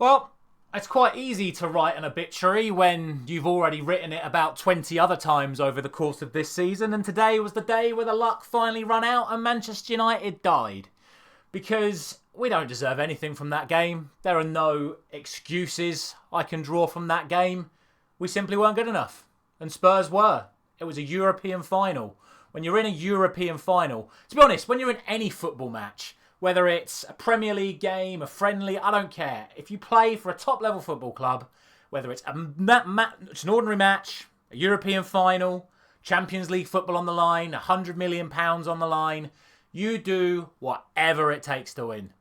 Well, it's quite easy to write an obituary when you've already written it about 20 other times over the course of this season, and today was the day where the luck finally ran out and Manchester United died. Because we don't deserve anything from that game. There are no excuses I can draw from that game. We simply weren't good enough. And Spurs were. It was a European final. When you're in a European final, to be honest, when you're in any football match, whether it's a Premier League game, a friendly, I don't care. If you play for a top-level football club, whether it's it's an ordinary match, a European final, Champions League football on the line, £100 million on the line, you do whatever it takes to win.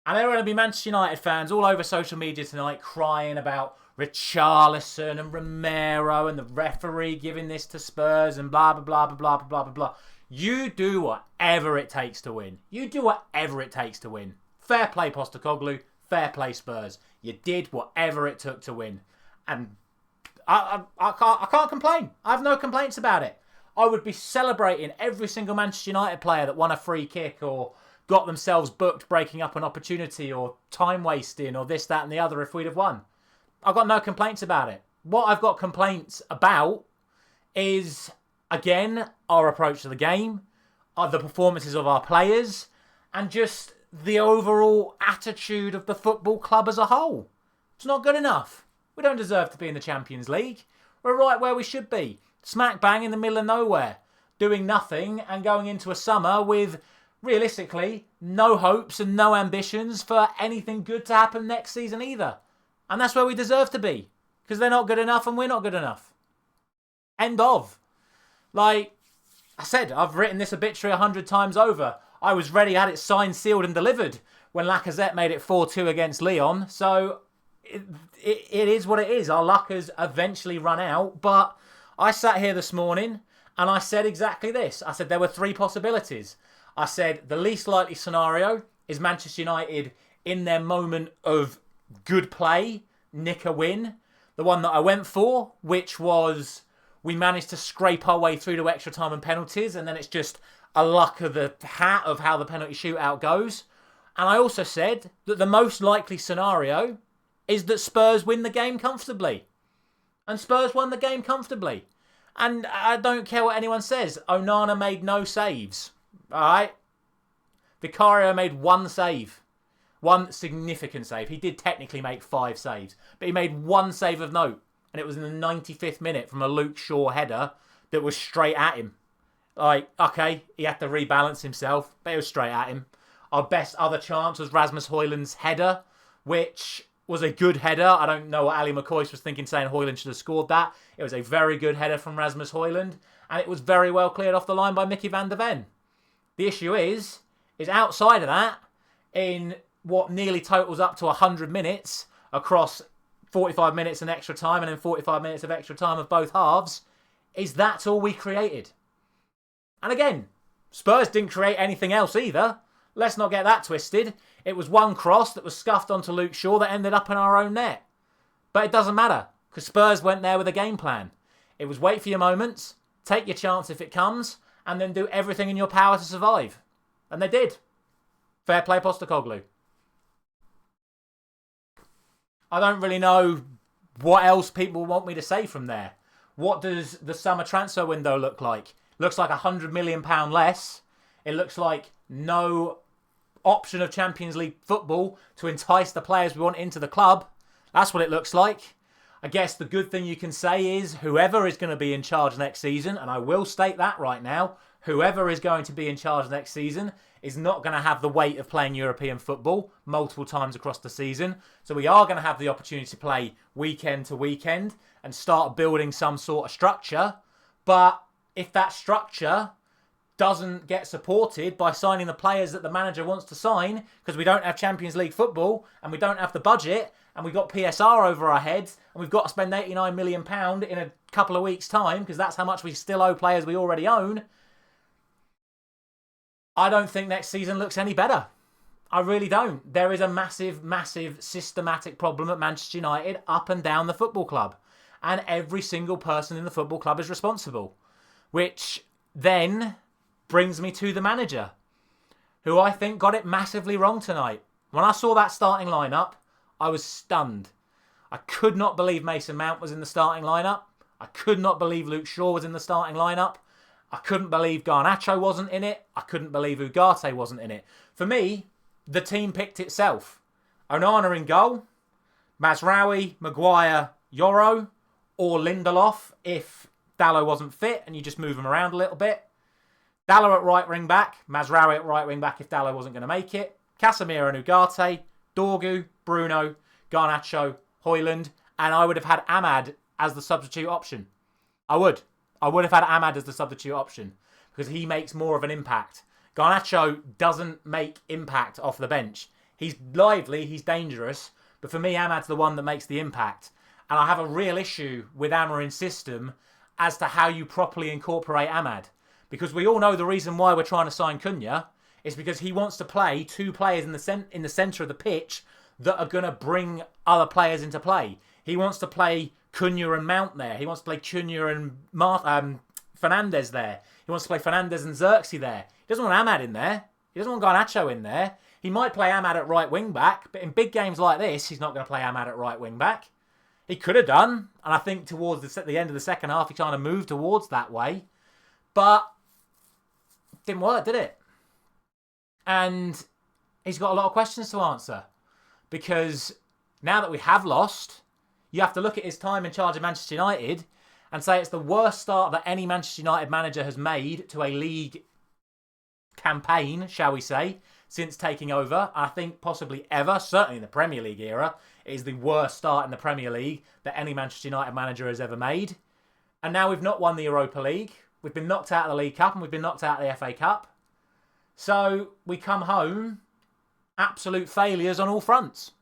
And there are going to be Manchester United fans all over social media tonight crying about Richarlison and Romero and the referee giving this to Spurs and blah, blah, blah, blah, blah, blah, blah, blah. You do whatever it takes to win. You do whatever it takes to win. Fair play, Postecoglou. Fair play, Spurs. You did whatever it took to win. And I can't complain. I have no complaints about it. I would be celebrating every single Manchester United player that won a free kick or got themselves booked breaking up an opportunity or time wasting or this, that and the other if we'd have won. I've got no complaints about it. What I've got complaints about is, again, our approach to the game, the performances of our players, and just the overall attitude of the football club as a whole. It's not good enough. We don't deserve to be in the Champions League. We're right where we should be. Smack bang in the middle of nowhere. Doing nothing and going into a summer with, realistically, no hopes and no ambitions for anything good to happen next season either. And that's where we deserve to be. Because they're not good enough and we're not good enough. End of. Like I said, I've written this obituary 100 times over. I was ready, had it signed, sealed and delivered when Lacazette made it 4-2 against Lyon. So it is what it is. Our luck has eventually run out. But I sat here this morning and I said exactly this. I said there were three possibilities. I said the least likely scenario is Manchester United in their moment of good play, nick a win. The one that I went for, which was we managed to scrape our way through to extra time and penalties, and then it's just a luck of the hat of how the penalty shootout goes. And I also said that the most likely scenario is that Spurs win the game comfortably. And Spurs won the game comfortably. And I don't care what anyone says. Onana made no saves. All right? Vicario made one save. One significant save. He did technically make 5 saves. But he made one save of note. And it was in the 95th minute from a Luke Shaw header that was straight at him. Like, okay, he had to rebalance himself, but it was straight at him. Our best other chance was Rasmus Højlund's header, which was a good header. I don't know what Ali McCoy was thinking, saying Højlund should have scored that. It was a very good header from Rasmus Højlund, and it was very well cleared off the line by Mickey van der Ven. The issue is outside of that, in what nearly totals up to 100 minutes across 45 minutes and extra time and then 45 minutes of extra time of both halves, is that's all we created. And again, Spurs didn't create anything else either. Let's not get that twisted. It was one cross that was scuffed onto Luke Shaw that ended up in our own net. But it doesn't matter, because Spurs went there with a game plan. It was wait for your moments, take your chance if it comes, and then do everything in your power to survive. And they did. Fair play, Postecoglou. I don't really know what else people want me to say from there. What does the summer transfer window look like? Looks like £100 million less. It looks like no option of Champions League football to entice the players we want into the club. That's what it looks like. I guess the good thing you can say is whoever is going to be in charge next season, and I will state that right now, whoever is going to be in charge next season is not going to have the weight of playing European football multiple times across the season. So we are going to have the opportunity to play weekend to weekend and start building some sort of structure. But if that structure doesn't get supported by signing the players that the manager wants to sign, because we don't have Champions League football and we don't have the budget and we've got PSR over our heads and we've got to spend £89 million in a couple of weeks' time because that's how much we still owe players we already own, I don't think next season looks any better. I really don't. There is a massive, massive systematic problem at Manchester United up and down the football club. And every single person in the football club is responsible. Which then brings me to the manager, who I think got it massively wrong tonight. When I saw that starting lineup, I was stunned. I could not believe Mason Mount was in the starting lineup. I could not believe Luke Shaw was in the starting lineup. I couldn't believe Garnacho wasn't in it. I couldn't believe Ugarte wasn't in it. For me, the team picked itself. Onana in goal, Mazraoui, Maguire, Yoro, or Lindelof if Dalot wasn't fit and you just move him around a little bit. Dalot at right wing back, Mazraoui at right wing back if Dalot wasn't going to make it. Casemiro and Ugarte, Dorgu, Bruno, Garnacho, Højlund, and I would have had Ahmad as the substitute option. I would have had Ahmad as the substitute option because he makes more of an impact. Garnacho doesn't make impact off the bench. He's lively, he's dangerous, but for me, Ahmad's the one that makes the impact. And I have a real issue with Amarin's system as to how you properly incorporate Ahmad. Because we all know the reason why we're trying to sign Cunha is because he wants to play two players in the centre of the pitch that are going to bring other players into play. He wants to play Cunha and Mount there. He wants to play Cunha and Fernandes there. He wants to play Fernandes and Xerxes there. He doesn't want Ahmad in there. He doesn't want Garnacho in there. He might play Ahmad at right wing back, but in big games like this, he's not going to play Ahmad at right wing back. He could have done, and I think towards the end of the second half, he kind of moved towards that way, but it didn't work, did it? And he's got a lot of questions to answer because now that we have lost, you have to look at his time in charge of Manchester United and say it's the worst start that any Manchester United manager has made to a league campaign, shall we say, since taking over. I think possibly ever, certainly in the Premier League era, it is the worst start in the Premier League that any Manchester United manager has ever made. And now we've not won the Europa League. We've been knocked out of the League Cup and we've been knocked out of the FA Cup. So we come home absolute failures on all fronts.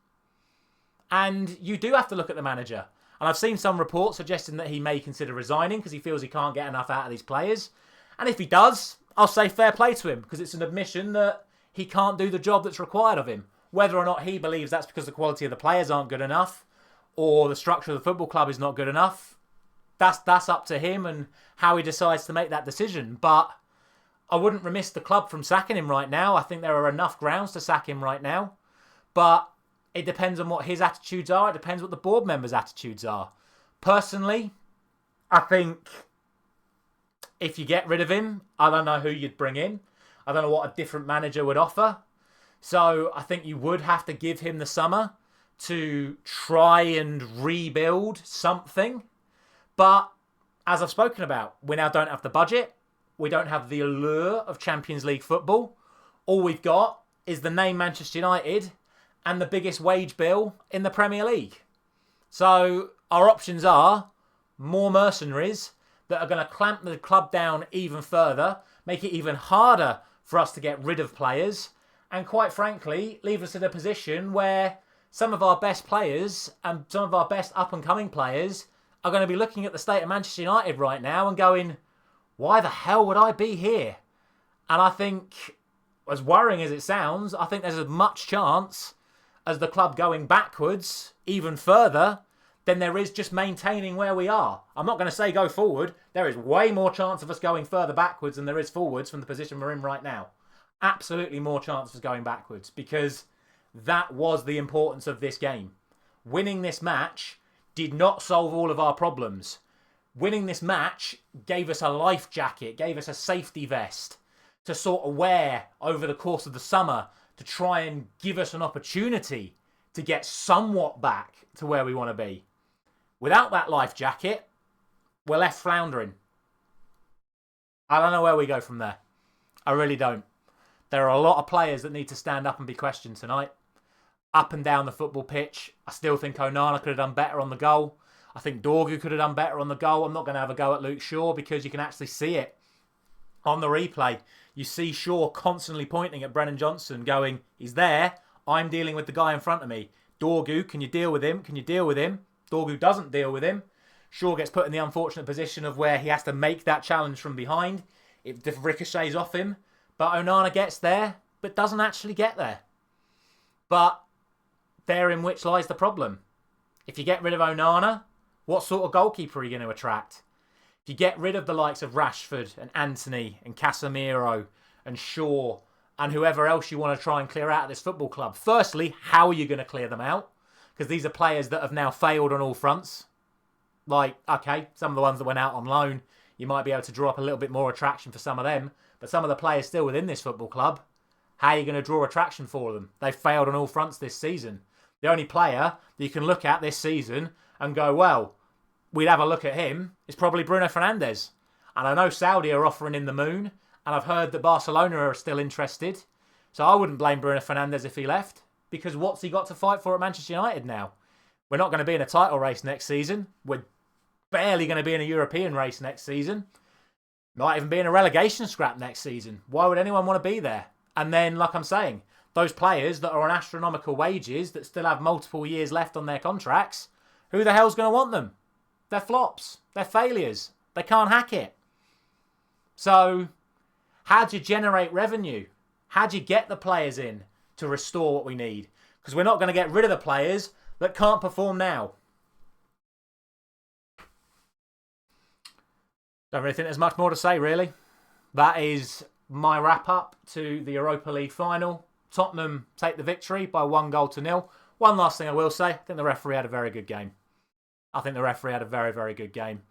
And you do have to look at the manager. And I've seen some reports suggesting that he may consider resigning because he feels he can't get enough out of these players. And if he does, I'll say fair play to him because it's an admission that he can't do the job that's required of him. Whether or not he believes that's because the quality of the players aren't good enough or the structure of the football club is not good enough, that's up to him and how he decides to make that decision. But I wouldn't remiss the club from sacking him right now. I think there are enough grounds to sack him right now. But it depends on what his attitudes are. It depends what the board members' attitudes are. Personally, I think if you get rid of him, I don't know who you'd bring in. I don't know what a different manager would offer. So I think you would have to give him the summer to try and rebuild something. But as I've spoken about, we now don't have the budget. We don't have the allure of Champions League football. All we've got is the name Manchester United and the biggest wage bill in the Premier League. So our options are more mercenaries that are going to clamp the club down even further, make it even harder for us to get rid of players, and quite frankly, leave us in a position where some of our best players and some of our best up-and-coming players are going to be looking at the state of Manchester United right now and going, why the hell would I be here? And I think, as worrying as it sounds, I think there's as much chance as the club going backwards even further than there is just maintaining where we are. I'm not going to say go forward. There is way more chance of us going further backwards than there is forwards from the position we're in right now. Absolutely more chance of us going backwards because that was the importance of this game. Winning this match did not solve all of our problems. Winning this match gave us a life jacket, gave us a safety vest to sort of wear over the course of the summer to try and give us an opportunity to get somewhat back to where we want to be. Without that life jacket, we're left floundering. I don't know where we go from there. I really don't. There are a lot of players that need to stand up and be questioned tonight. Up and down the football pitch. I still think Onana could have done better on the goal. I think Dorgu could have done better on the goal. I'm not going to have a go at Luke Shaw because you can actually see it on the replay. You see Shaw constantly pointing at Brennan Johnson going, he's there. I'm dealing with the guy in front of me. Dorgu, can you deal with him? Can you deal with him? Dorgu doesn't deal with him. Shaw gets put in the unfortunate position of where he has to make that challenge from behind. It ricochets off him. But Onana gets there, but doesn't actually get there. But therein which lies the problem. If you get rid of Onana, what sort of goalkeeper are you going to attract? If you get rid of the likes of Rashford and Anthony and Casemiro and Shaw and whoever else you want to try and clear out of this football club, firstly, how are you going to clear them out? because these are players that have now failed on all fronts. Like, okay, some of the ones that went out on loan, you might be able to draw up a little bit more attraction for some of them. But some of the players still within this football club, how are you going to draw attraction for them? They've failed on all fronts this season. The only player that you can look at this season and go, well, we'd have a look at him, is probably Bruno Fernandes. And I know Saudi are offering in the moon, and I've heard that Barcelona are still interested. So I wouldn't blame Bruno Fernandes if he left, because what's he got to fight for at Manchester United now? We're not going to be in a title race next season. We're barely going to be in a European race next season. Might even be in a relegation scrap next season. Why would anyone want to be there? And then, like I'm saying, those players that are on astronomical wages that still have multiple years left on their contracts, who the hell's going to want them? They're flops. They're failures. They can't hack it. So, how do you generate revenue? How do you get the players in to restore what we need? Because we're not going to get rid of the players that can't perform now. Don't really think there's much more to say, really. That is my wrap-up to the Europa League final. Tottenham take the victory by 1-0. One last thing I will say. I think the referee had a very good game. I think the referee had a very, very good game.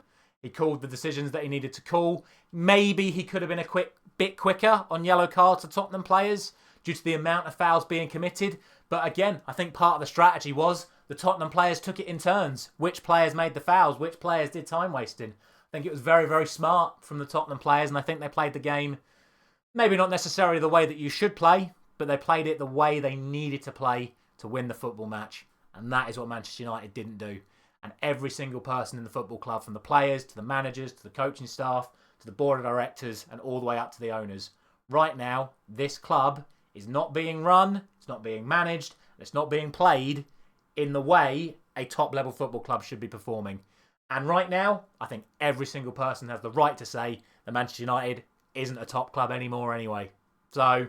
He called the decisions that he needed to call. Maybe he could have been a bit quicker on yellow cards to Tottenham players due to the amount of fouls being committed. But again, I think part of the strategy was the Tottenham players took it in turns. Which players made the fouls? Which players did time wasting? I think it was very, very smart from the Tottenham players, and I think they played the game maybe not necessarily the way that you should play, but they played it the way they needed to play to win the football match. And that is what Manchester United didn't do. And every single person in the football club, from the players to the managers to the coaching staff to the board of directors and all the way up to the owners, right now, this club is not being run, it's not being managed, it's not being played in the way a top-level football club should be performing. And right now, I think every single person has the right to say that Manchester United isn't a top club anymore anyway. So,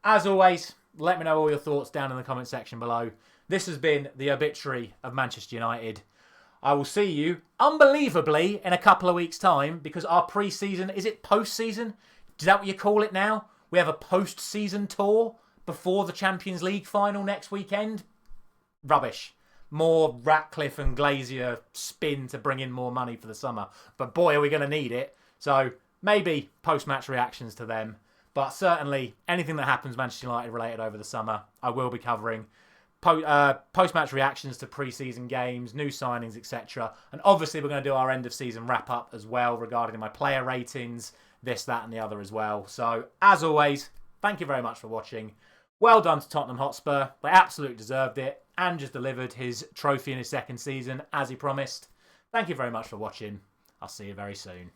as always, let me know all your thoughts down in the comment section below. This has been the obituary of Manchester United. I will see you, unbelievably, in a couple of weeks' time, because our pre-season, is it post-season? Is that what you call it now? We have a post-season tour before the Champions League final next weekend? Rubbish. More Ratcliffe and Glazier spin to bring in more money for the summer. But boy, are we going to need it. So maybe post-match reactions to them. But certainly anything that happens Manchester United related over the summer, I will be covering. Post-match reactions to pre-season games, new signings, etc. And obviously we're going to do our end-of-season wrap-up as well regarding my player ratings, this, that and the other as well. So, as always, thank you very much for watching. Well done to Tottenham Hotspur. They absolutely deserved it and just delivered his trophy in his second season as he promised. Thank you very much for watching. I'll see you very soon.